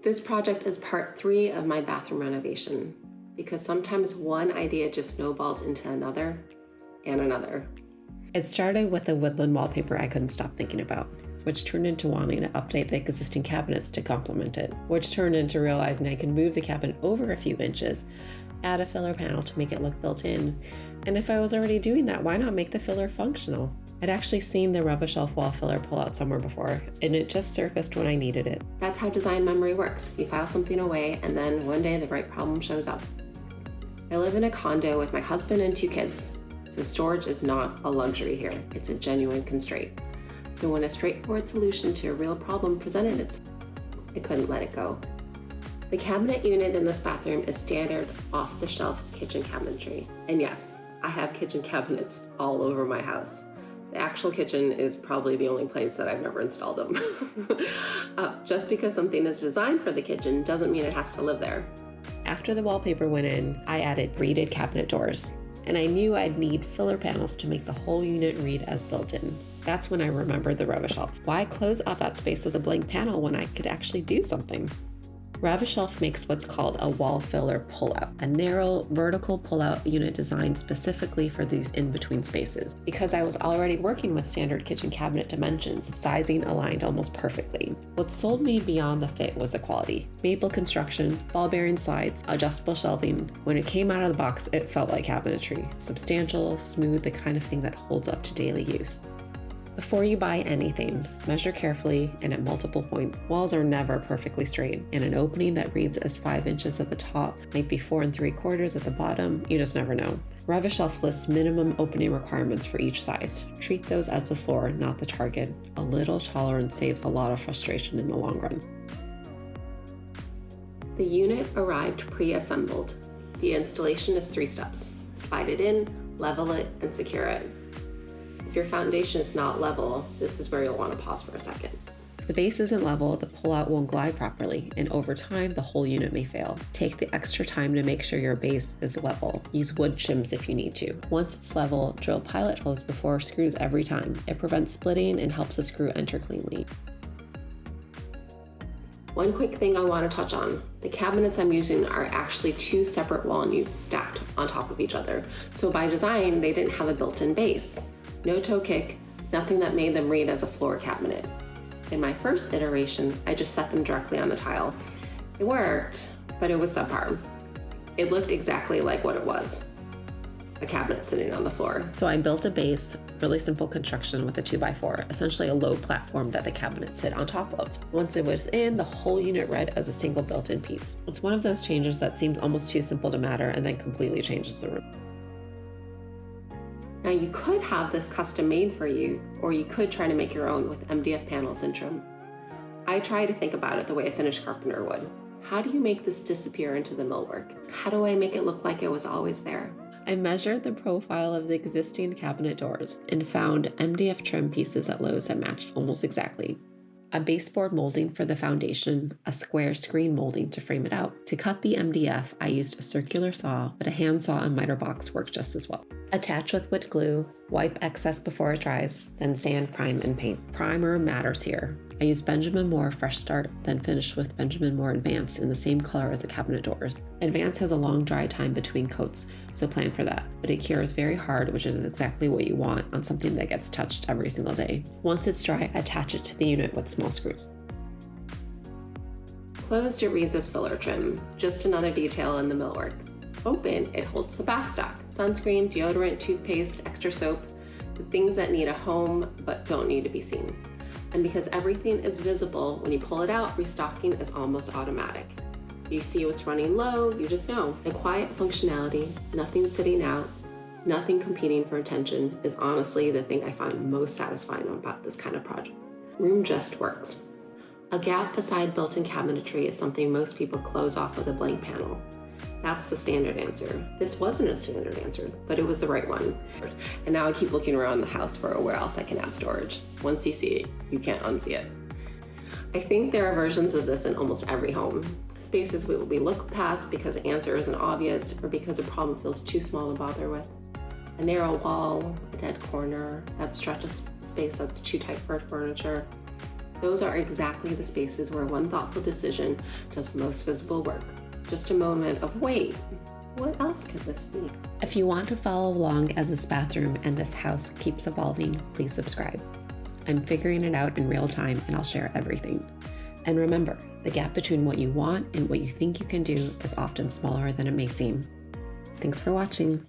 This project is part 3 of my bathroom renovation because sometimes one idea just snowballs into another and another. It started with a woodland wallpaper I couldn't stop thinking about, which turned into wanting to update the existing cabinets to complement it, which turned into realizing I could move the cabinet over a few inches, add a filler panel to make it look built in, and if I was already doing that, why not make the filler functional? I'd actually seen the Rev-A-Shelf wall filler pullout somewhere before, and it just surfaced when I needed it. That's how design memory works. You file something away, and then one day the right problem shows up. I live in a condo with my husband and 2 kids, so storage is not a luxury here. It's a genuine constraint. So when a straightforward solution to a real problem presented itself, I couldn't let it go. The cabinet unit in this bathroom is standard off-the-shelf kitchen cabinetry. And yes, I have kitchen cabinets all over my house. The actual kitchen is probably the only place that I've never installed them. Just because something is designed for the kitchen doesn't mean it has to live there. After the wallpaper went in, I added reeded cabinet doors. And I knew I'd need filler panels to make the whole unit read as built-in. That's when I remembered the Rev-A-Shelf. Why close off that space with a blank panel when I could actually do something? Rev-A-Shelf makes what's called a wall filler pullout, a narrow vertical pullout unit designed specifically for these in-between spaces. Because I was already working with standard kitchen cabinet dimensions, sizing aligned almost perfectly. What sold me beyond the fit was the quality. Maple construction, ball bearing slides, adjustable shelving. When it came out of the box, it felt like cabinetry. Substantial, smooth, the kind of thing that holds up to daily use. Before you buy anything, measure carefully and at multiple points. Walls are never perfectly straight, and an opening that reads as 5 inches at the top might be 4 3/4 at the bottom. You just never know. Rev-A-Shelf lists minimum opening requirements for each size. Treat those as the floor, not the target. A little tolerance saves a lot of frustration in the long run. The unit arrived pre-assembled. The installation is 3 steps. Slide it in, level it, and secure it. If your foundation is not level, this is where you'll want to pause for a second. If the base isn't level, the pullout won't glide properly, and over time, the whole unit may fail. Take the extra time to make sure your base is level. Use wood shims if you need to. Once it's level, drill pilot holes before screws every time. It prevents splitting and helps the screw enter cleanly. One quick thing I want to touch on. The cabinets I'm using are actually 2 separate wall units stacked on top of each other. So by design, they didn't have a built-in base. No toe kick, nothing that made them read as a floor cabinet. In my first iteration, I just set them directly on the tile. It worked, but it was subpar. It looked exactly like what it was, a cabinet sitting on the floor. So I built a base, really simple construction with a 2x4, essentially a low platform that the cabinet sit on top of. Once it was in, the whole unit read as a single built-in piece. It's one of those changes that seems almost too simple to matter and then completely changes the room. Now you could have this custom made for you, or you could try to make your own with MDF panels and trim. I try to think about it the way a finished carpenter would. How do you make this disappear into the millwork? How do I make it look like it was always there? I measured the profile of the existing cabinet doors and found MDF trim pieces at Lowe's that matched almost exactly. A baseboard molding for the foundation, a square screen molding to frame it out. To cut the MDF, I used a circular saw, but a hand saw and miter box worked just as well. Attach with wood glue, wipe excess before it dries, then sand, prime, and paint. Primer matters here. I used Benjamin Moore Fresh Start, then finished with Benjamin Moore Advance in the same color as the cabinet doors. Advance has a long dry time between coats, so plan for that, but it cures very hard, which is exactly what you want on something that gets touched every single day. Once it's dry, attach it to the unit with small screws. Closed, it reads as filler trim, just another detail in the millwork. Open, it holds the backstock, sunscreen, deodorant, toothpaste, extra soap, the things that need a home but don't need to be seen. And because everything is visible, when you pull it out, restocking is almost automatic. You see what's running low, you just know. The quiet functionality, nothing sitting out, nothing competing for attention is honestly the thing I find most satisfying about this kind of project. Room just works. A gap beside built-in cabinetry is something most people close off with a blank panel. That's the standard answer. This wasn't a standard answer, but it was the right one. And now I keep looking around the house for where else I can add storage. Once you see it, you can't unsee it. I think there are versions of this in almost every home. Spaces we look past because the answer isn't obvious or because a problem feels too small to bother with. A narrow wall, a dead corner, that stretches space that's too tight for furniture. Those are exactly the spaces where one thoughtful decision does the most visible work. Just a moment of, wait, what else could this be? If you want to follow along as this bathroom and this house keeps evolving, please subscribe. I'm figuring it out in real time and I'll share everything. And remember, the gap between what you want and what you think you can do is often smaller than it may seem. Thanks for watching.